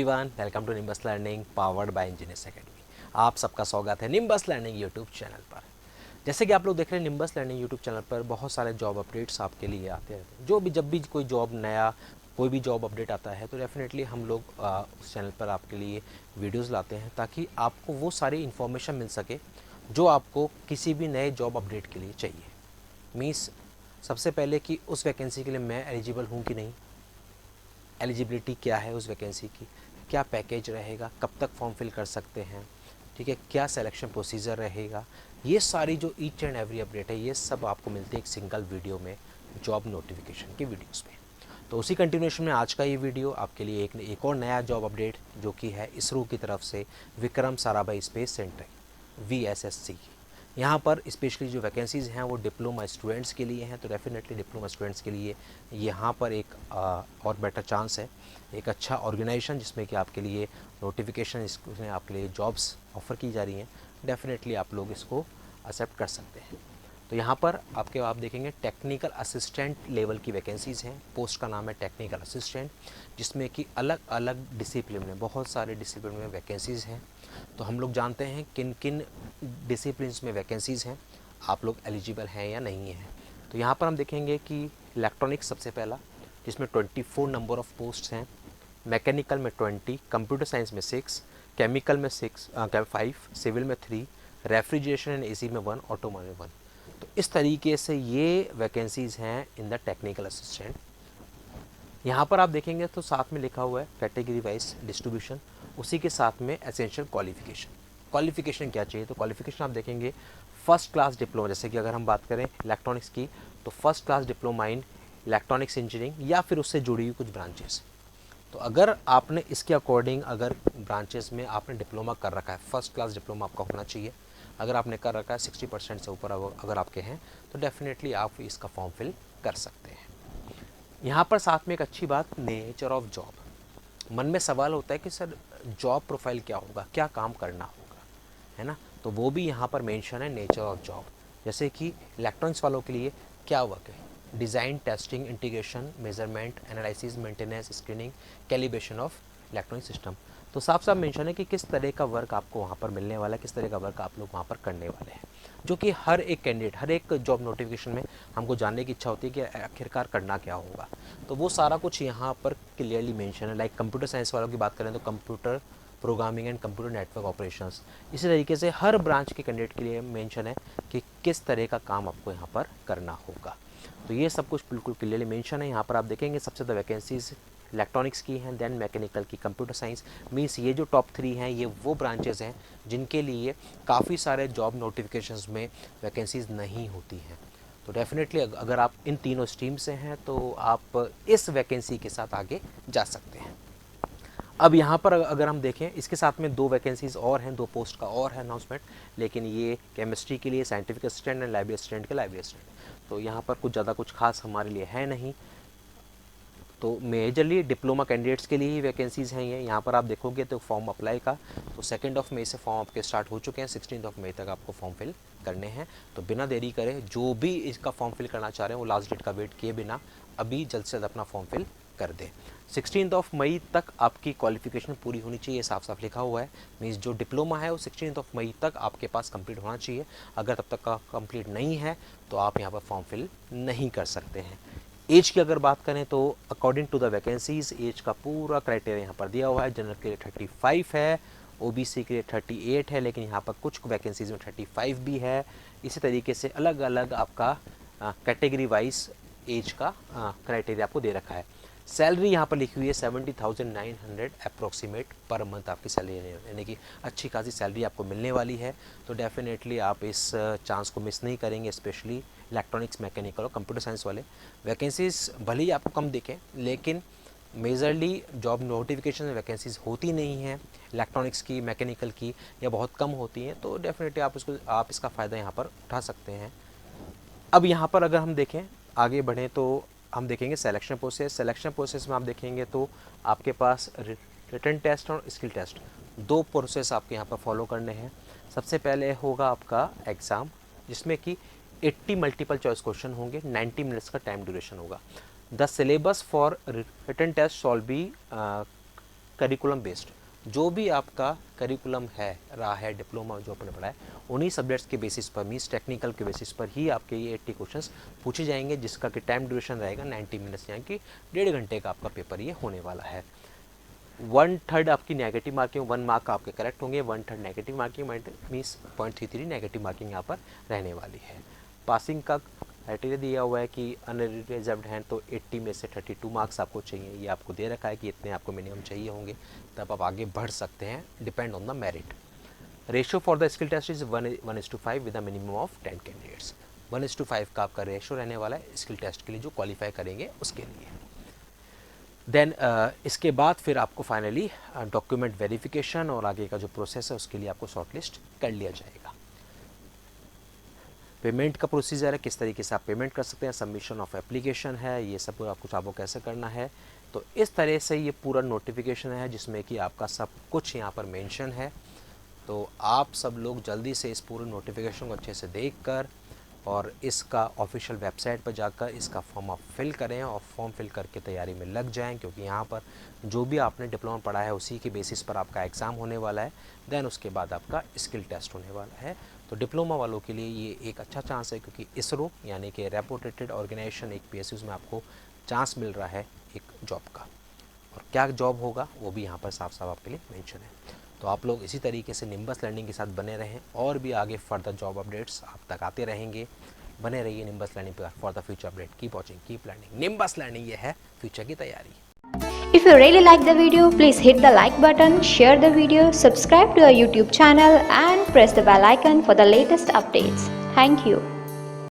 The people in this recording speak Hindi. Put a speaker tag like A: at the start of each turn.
A: Everyone, welcome to Nimbus learning powered by engineers academy. आप सबका स्वागत है निम्बस लर्निंग यूट्यूब चैनल पर। जैसे कि आप लोग देख रहे हैं निम्बस लर्निंग यूट्यूब चैनल पर बहुत सारे जॉब अपडेट्स आपके लिए आते रहते हैं। जब भी कोई जॉब नया कोई भी जॉब अपडेट आता है तो डेफिनेटली हम लोग उस चैनल पर आपके लिए वीडियोज़ लाते हैं ताकि आपको वो सारी इन्फॉर्मेशन मिल सके जो आपको किसी भी नए जॉब अपडेट के लिए चाहिए। मीन्स सबसे पहले कि उस वैकेंसी के लिए मैं एलिजिबल हूँ कि नहीं, एलिजिबिलिटी क्या है उस वैकेंसी की, क्या पैकेज रहेगा, कब तक फॉर्म फिल कर सकते हैं, ठीक है, क्या सिलेक्शन प्रोसीजर रहेगा। ये सारी जो ईच एंड एवरी अपडेट है ये सब आपको मिलती है एक सिंगल वीडियो में, जॉब नोटिफिकेशन की वीडियोस में। तो उसी कंटिन्यूएशन में आज का ये वीडियो आपके लिए एक और नया जॉब अपडेट जो कि है इसरो की तरफ से Vikram Sarabhai space centre VSSC। यहाँ पर स्पेशली जो वैकेंसीज़ हैं वो डिप्लोमा स्टूडेंट्स के लिए हैं, तो डेफिनेटली डिप्लोमा स्टूडेंट्स के लिए यहाँ पर एक और बेटर चांस है, एक अच्छा ऑर्गेनाइजेशन जिसमें कि आपके लिए नोटिफिकेशन, इसमें आपके लिए जॉब्स ऑफ़र की जा रही हैं। डेफिनेटली आप लोग इसको एक्सेप्ट कर सकते हैं। तो यहाँ पर आप देखेंगे टेक्निकल असिस्टेंट लेवल की वैकेंसीज़ हैं। पोस्ट का नाम है टेक्निकल असिस्टेंट, जिसमें कि अलग अलग डिसिप्लिन में, बहुत सारे डिसिप्लिन में वैकेंसीज़ हैं। तो हम लोग जानते हैं किन किन डिसिप्लिन्स में वैकेंसीज़ हैं, आप लोग एलिजिबल हैं या नहीं हैं। तो यहाँ पर हम देखेंगे कि इलेक्ट्रॉनिक्स सबसे पहला, जिसमें 24 नंबर ऑफ़ पोस्ट हैं। मैकेनिकल में 20, कंप्यूटर साइंस में 6, केमिकल में 5, सिविल में 3, रेफ्रिजरेशन एंड AC में 1, ऑटोमोबाइल में 1। तो इस तरीके से ये वैकेंसीज़ हैं इन द टेक्निकल असिस्टेंट। यहाँ पर आप देखेंगे तो साथ में लिखा हुआ है कैटेगरी वाइज डिस्ट्रीब्यूशन, उसी के साथ में एसेंशियल क्वालिफिकेशन क्या चाहिए। तो क्वालिफिकेशन आप देखेंगे फर्स्ट क्लास डिप्लोमा, जैसे कि अगर हम बात करें इलेक्ट्रॉनिक्स की तो first class diploma in electronics engineering या फिर उससे जुड़ी हुई कुछ ब्रांचेस। तो अगर आपने इसके अकॉर्डिंग अगर ब्रांचेस में आपने डिप्लोमा कर रखा है, फर्स्ट क्लास डिप्लोमा आपका होना चाहिए। अगर आपने कर रखा है 60% से ऊपर अगर आपके हैं तो डेफिनेटली आप इसका फॉर्म फिल कर सकते हैं। यहाँ पर साथ में एक अच्छी बात, नेचर ऑफ जॉब। मन में सवाल होता है कि सर जॉब प्रोफाइल क्या होगा, क्या काम करना होगा, है ना। तो वो भी यहाँ पर मेंशन है नेचर ऑफ जॉब। जैसे कि इलेक्ट्रॉनिक्स वालों के लिए क्या वर्क है, design, testing, integration, measurement, analysis, maintenance, screening, calibration of electronic system. तो साफ साफ मेंशन है कि किस तरह का वर्क आपको वहाँ पर मिलने वाला है, किस तरह का वर्क आप लोग वहाँ पर करने वाले हैं, जो कि हर एक कैंडिडेट, हर एक जॉब नोटिफिकेशन में हमको जानने की इच्छा होती है कि आखिरकार करना क्या होगा। तो वो सारा कुछ यहाँ पर क्लियरली मेंशन है। लाइक कंप्यूटर साइंस वालों की बात करें तो computer programming and computer network operations. इसी तरीके से हर ब्रांच के कैंडिडेट के लिए मेंशन है कि किस तरह का काम आपको यहाँ पर करना होगा। तो ये सब कुछ बिल्कुल क्लियरली मेंशन है। यहाँ पर आप देखेंगे सबसे ज़्यादा वैकेंसीज इलेक्ट्रॉनिक्स की हैं, देन मैकेनिकल की, कंप्यूटर साइंस। मीन्स ये जो टॉप 3 हैं ये वो ब्रांचेस हैं जिनके लिए काफ़ी सारे जॉब नोटिफिकेशंस में वैकेंसीज नहीं होती हैं। तो डेफिनेटली अगर आप इन तीनों स्ट्रीम से हैं तो आप इस वैकेंसी के साथ आगे जा सकते हैं। अब यहाँ पर अगर हम देखें, इसके साथ में 2 वैकेंसीज़ और हैं, 2 पोस्ट का और है अनाउंसमेंट, लेकिन ये केमिस्ट्री के लिए scientific assistant and library assistant के लाइब्रेरी असिस्टेंट। तो यहाँ पर कुछ ज़्यादा कुछ खास हमारे लिए है नहीं। तो मेजरली डिप्लोमा कैंडिडेट्स के लिए ही वैकेंसीज़ हैं ये। यहाँ पर आप देखोगे तो फॉर्म अप्लाई का तो 2 मई से फॉर्म आपके स्टार्ट हो चुके हैं, 16 मई तक आपको फॉर्म फिल करने हैं। तो बिना देरी करे जो भी इसका फॉर्म फिल करना चाह रहे हैं वो लास्ट डेट का वेट किए बिना अभी जल्द से जल्द अपना फॉर्म फिल कर दें। 16 मई तक आपकी क्वालिफिकेशन पूरी होनी चाहिए, साफ साफ लिखा हुआ है। मीन्स जो डिप्लोमा है वो 16 मई तक आपके पास कंप्लीट होना चाहिए। अगर तब तक का कंप्लीट नहीं है तो आप यहाँ पर फॉर्म फिल नहीं कर सकते हैं। एज की अगर बात करें तो according to the vacancies age का पूरा क्राइटेरिया यहाँ पर दिया हुआ है। जनरल के लिए 35 है, OBC के लिए 38 है, लेकिन यहाँ पर कुछ वैकेंसीज में 35 भी है। इसी तरीके से अलग अलग आपका कैटेगरी वाइज एज का क्राइटेरिया आपको दे रखा है। सैलरी यहाँ पर लिखी हुई है 70,900 अप्रोक्सीमेट पर मंथ आपकी सैलरी, यानी कि अच्छी खासी सैलरी आपको मिलने वाली है। तो डेफिनेटली आप इस चांस को मिस नहीं करेंगे, स्पेशली इलेक्ट्रॉनिक्स, मैकेनिकल और कंप्यूटर साइंस वाले। वैकेंसीज भले ही आपको कम दिखें लेकिन मेजरली जॉब नोटिफिकेशन में वैकेंसीज होती नहीं हैं इलेक्ट्रॉनिक्स की, मैकेनिकल की, या बहुत कम होती हैं। तो डेफिनेटली आप इसका फ़ायदा यहाँ पर उठा सकते हैं। अब यहाँ पर अगर हम देखें, आगे बढ़ें तो हम देखेंगे सिलेक्शन प्रोसेस में आप देखेंगे तो आपके पास रिटन टेस्ट और स्किल टेस्ट 2 प्रोसेस आपके यहाँ पर फॉलो करने हैं। सबसे पहले होगा आपका एग्ज़ाम, जिसमें कि 80 मल्टीपल चॉइस क्वेश्चन होंगे, 90 मिनट्स का टाइम ड्यूरेशन होगा। The syllabus for written test shall be curriculum based, जो भी आपका करिकुलम है रहा है डिप्लोमा जो आपने पढ़ा है, उन्हीं सब्जेक्ट्स के बेसिस पर, मीन्स टेक्निकल के बेसिस पर ही आपके ये 80 क्वेश्चंस पूछे जाएंगे, जिसका कि टाइम ड्यूरेशन रहेगा 90 मिनट्स, यानी कि 1.5 घंटे का आपका पेपर ये होने वाला है। 1/3 आपकी नेगेटिव मार्किंग, 1 मार्क आपके करेक्ट होंगे, 1/3 negative marking, means 0.33 negative marking यहाँ पर रहने वाली है। पासिंग का क्राइटेरिया दिया हुआ है कि अनरिजर्व्ड हैं तो 80 में से 32 मार्क्स आपको चाहिए, ये आपको दे रखा है कि इतने आपको मिनिमम चाहिए होंगे, तब आप आगे बढ़ सकते हैं, depend on the merit. Ratio for the skill test is 1:5 with a minimum of 10 candidates. 1:5 का आपका रेशियो रहने वाला है स्किल टेस्ट के लिए, जो क्वालिफाई करेंगे उसके लिए। देन इसके बाद फिर आपको फाइनली डॉक्यूमेंट वेरिफिकेशन और आगे का जो प्रोसेस है उसके लिए आपको शॉर्टलिस्ट कर लिया जाएगा। पेमेंट का प्रोसीजर है, किस तरीके से आप पेमेंट कर सकते हैं, सबमिशन ऑफ एप्लीकेशन है, ये सब आपको कैसे करना है। तो इस तरह से ये पूरा नोटिफिकेशन है जिसमें कि आपका सब कुछ यहाँ पर मेंशन है। तो आप सब लोग जल्दी से इस पूरे नोटिफिकेशन को अच्छे से देखकर और इसका ऑफिशियल वेबसाइट पर जाकर इसका फॉर्म आप फिल करें और फॉर्म फिल करके तैयारी में लग जाएं, क्योंकि यहाँ पर जो भी आपने डिप्लोमा पढ़ा है उसी के बेसिस पर आपका एग्ज़ाम होने वाला है। देन उसके बाद आपका स्किल टेस्ट होने वाला है। तो डिप्लोमा वालों के लिए ये एक अच्छा चांस है, क्योंकि इसरो यानी कि रेपुटेटेड ऑर्गेनाइजेशन, एक PSUs में आपको चांस मिल रहा है एक जॉब का। और क्या जॉब होगा वो भी यहाँ पर साफ साफ आपके लिए मेंशन है। तो आप लोग इसी तरीके से निम्बस लर्निंग के साथ बने रहें, और भी आगे फर्दर जॉब अपडेट्स आप तक आते रहेंगे। बने रहिए निम्बस लर्निंग पर for the future update. Keep watching, keep learning. Nimbus learning ये है फ्यूचर की तैयारी।
B: If you really like the video, please hit the like button, share the video, subscribe to our YouTube channel and press the bell icon for the latest updates. Thank you.